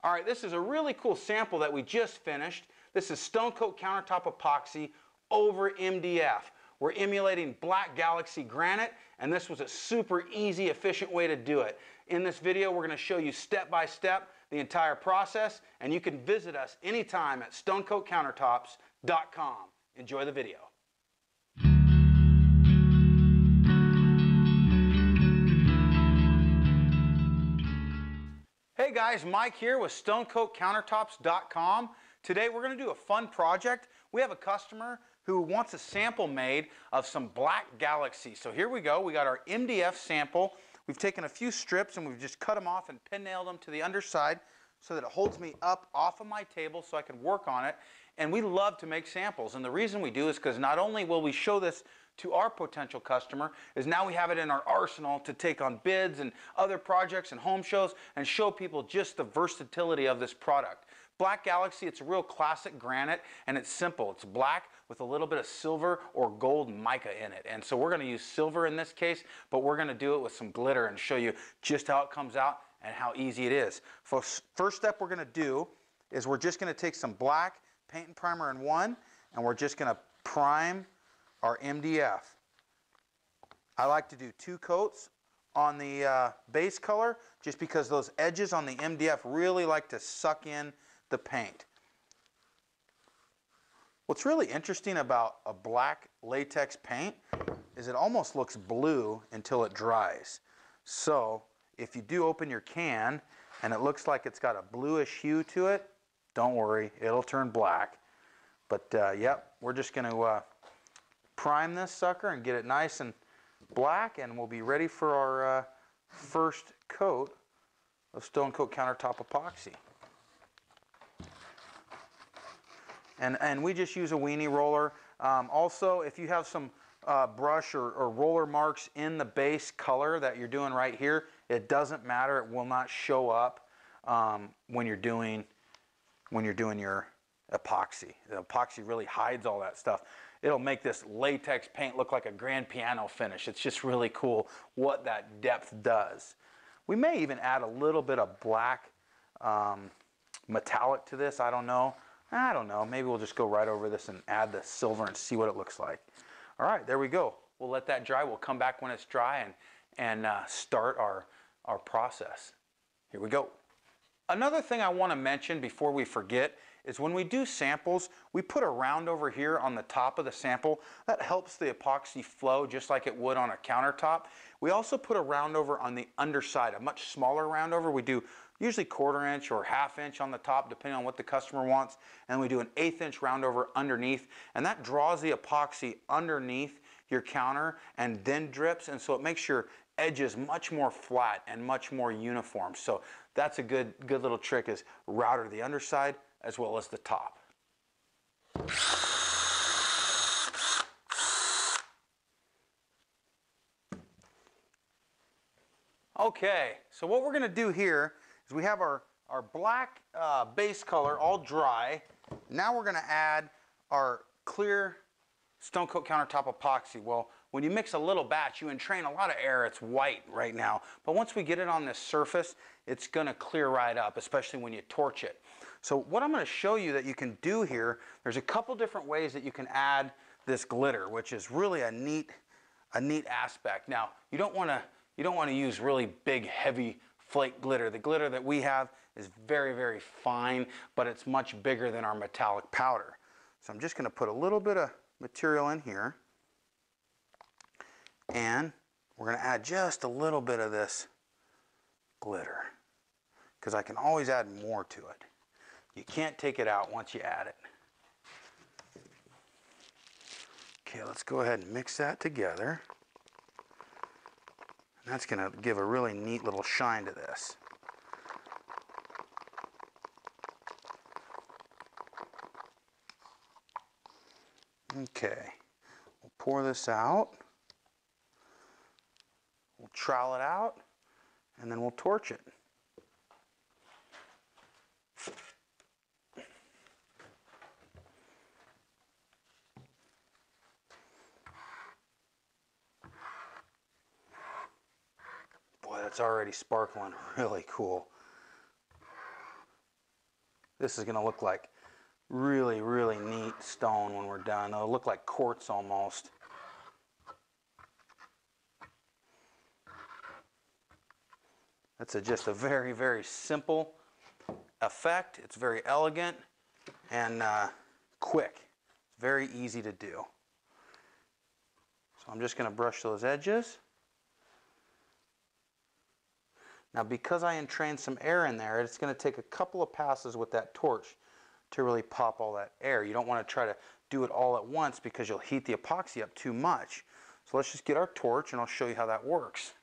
All right, this is a really cool sample that we just finished. This is Stone Coat Countertop Epoxy over MDF. We're emulating Black Galaxy Granite, and this was a super easy, efficient way to do it. In this video, we're going to show you step by step the entire process, and you can visit us anytime at stonecoatcountertops.com. Enjoy the video. Hey guys, Mike here with stonecoatcountertops.com. Today we're going to do a fun project. We have a customer who wants a sample made of some Black Galaxy. So here we go. We got our MDF sample. We've taken a few strips and we've just cut them off and pin nailed them to the underside so that it holds me up off of my table so I can work on it. And we love to make samples. And the reason we do is because not only will we show this to our potential customer, is now we have it in our arsenal to take on bids and other projects and home shows and show people just the versatility of this product. Black Galaxy, it's a real classic granite, and it's simple. It's black with a little bit of silver or gold mica in it. And so we're going to use silver in this case, but we're going to do it with some glitter and show you just how it comes out and how easy it is. First step we're going to do is we're just going to take some black paint and primer in one, and we're just going to prime our MDF. I like to do 2 coats on the base color just because those edges on the MDF really like to suck in the paint. What's really interesting about a black latex paint is it almost looks blue until it dries. So if you do open your can and it looks like it's got a bluish hue to it, don't worry, it'll turn black. But yep, we're just going to prime this sucker and get it nice and black, and we'll be ready for our first coat of Stone Coat Countertop Epoxy. And we just use a weenie roller. Also, if you have some brush or roller marks in the base color that you're doing right here, it doesn't matter. It will not show up when you're doing your epoxy. The epoxy really hides all that stuff. It'll make this latex paint look like a grand piano finish. It's just really cool what that depth does. We may even add a little bit of black metallic to this. I don't know. Maybe we'll just go right over this and add the silver and see what it looks like. All right, there we go. We'll let that dry. We'll come back when it's dry and start our process. Here we go. Another thing I want to mention before we forget is when we do samples, we put a round over here on the top of the sample. That helps the epoxy flow just like it would on a countertop. We also put a round over on the underside, a much smaller round over. We do usually 1/4 inch or 1/2 inch on the top, depending on what the customer wants. And we do an 1/8 inch round over underneath, and that draws the epoxy underneath your counter and then drips, and so it makes your edges much more flat and much more uniform. So that's a good little trick, is router the underside as well as the top. Okay, so what we're going to do here is we have our black base color all dry. Now we're going to add our clear Stone Coat Countertop Epoxy. Well, when you mix a little batch, you entrain a lot of air. It's white right now. But once we get it on this surface, it's going to clear right up, especially when you torch it. So what I'm going to show you that you can do here, there's a couple different ways that you can add this glitter, which is really a neat aspect. Now, you don't want to use really big, heavy flake glitter. The glitter that we have is very, very fine, but it's much bigger than our metallic powder. So I'm just going to put a little bit of material in here, and we're going to add just a little bit of this glitter, because I can always add more to it. You can't take it out once you add it. Okay, let's go ahead and mix that together. And that's going to give a really neat little shine to this. Okay, we'll pour this out. We'll trowel it out, and then we'll torch it. Boy, that's already sparkling really cool. This is going to look like really, really neat stone when we're done. It'll look like quartz almost. That's just a very, very simple effect. It's very elegant and quick. It's very easy to do. So I'm just going to brush those edges. Now, because I entrained some air in there, it's going to take a couple of passes with that torch to really pop all that air. You don't want to try to do it all at once because you'll heat the epoxy up too much. So let's just get our torch and I'll show you how that works.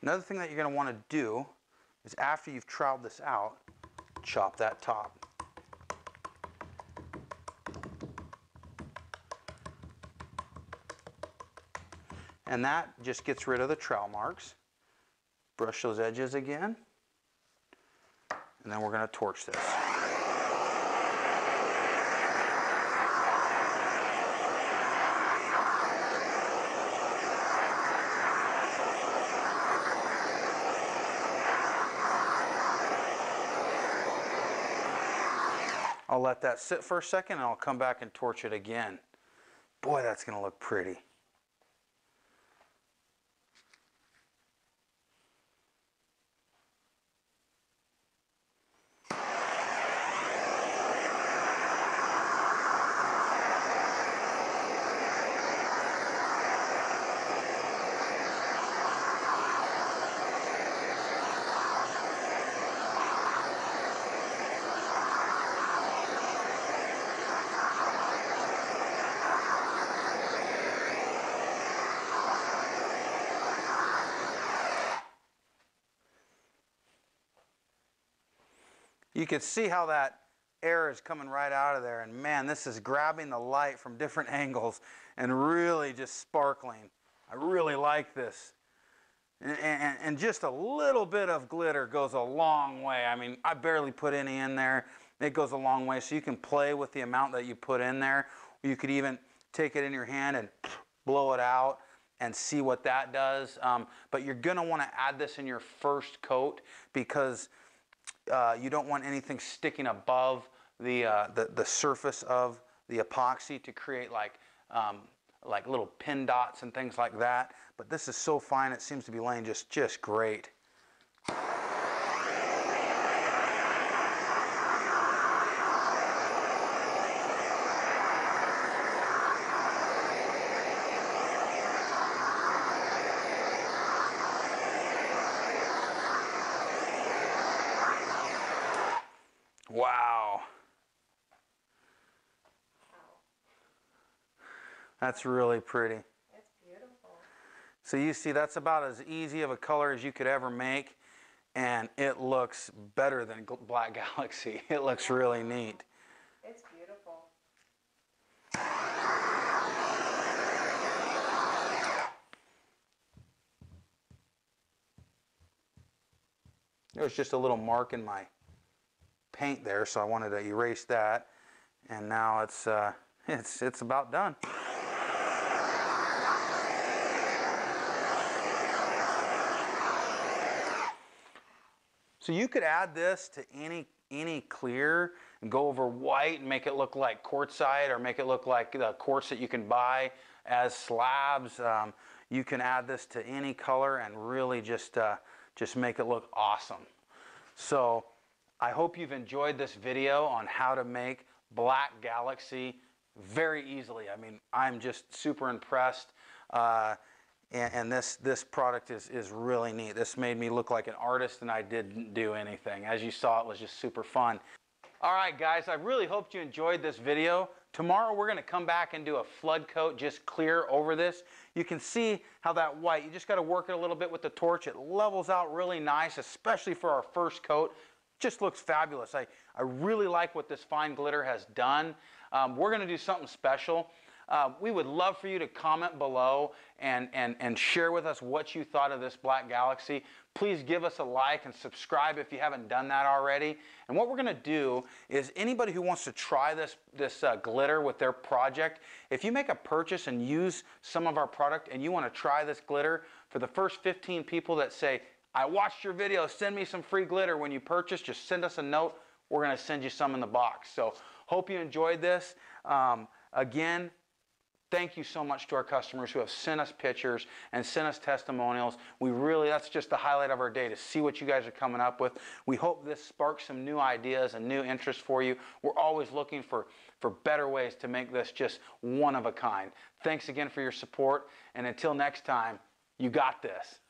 Another thing that you're going to want to do is after you've troweled this out, chop that top. And that just gets rid of the trowel marks. Brush those edges again. And then we're going to torch this. I'll let that sit for a second and I'll come back and torch it again. Boy, that's going to look pretty. You can see how that air is coming right out of there, and man, this is grabbing the light from different angles and really just sparkling. I really like this. And just a little bit of glitter goes a long way. I mean, I barely put any in there. It goes a long way, so you can play with the amount that you put in there. You could even take it in your hand and blow it out and see what that does. But you're going to want to add this in your first coat because you don't want anything sticking above the surface of the epoxy to create like little pin dots and things like that. But this is so fine, it seems to be laying just great. Wow. That's really pretty. That's beautiful. So you see, that's about as easy of a color as you could ever make, and it looks better than Black Galaxy. It looks really neat. It's beautiful. There was just a little mark in my paint there, so I wanted to erase that, and now it's about done. So you could add this to any clear and go over white and make it look like quartzite, or make it look like the quartz that you can buy as slabs. You can add this to any color and really just make it look awesome. So I hope you've enjoyed this video on how to make Black Galaxy very easily. I mean, I'm just super impressed. And this product is really neat. This made me look like an artist and I didn't do anything. As you saw, it was just super fun. All right, guys, I really hope you enjoyed this video. Tomorrow we're going to come back and do a flood coat, just clear over this. You can see how that white, you just got to work it a little bit with the torch. It levels out really nice, especially for our first coat. Just looks fabulous. I really like what this fine glitter has done. We're going to do something special. We would love for you to comment below and share with us what you thought of this Black Galaxy. Please give us a like and subscribe if you haven't done that already. And what we're going to do is anybody who wants to try this glitter with their project, if you make a purchase and use some of our product and you want to try this glitter, for the first 15 people that say, I watched your video. Send me some free glitter when you purchase. Just send us a note. We're going to send you some in the box. So hope you enjoyed this. Again, thank you so much to our customers who have sent us pictures and sent us testimonials. That's just the highlight of our day, to see what you guys are coming up with. We hope this sparks some new ideas and new interest for you. We're always looking for better ways to make this just one of a kind. Thanks again for your support, and until next time, you got this.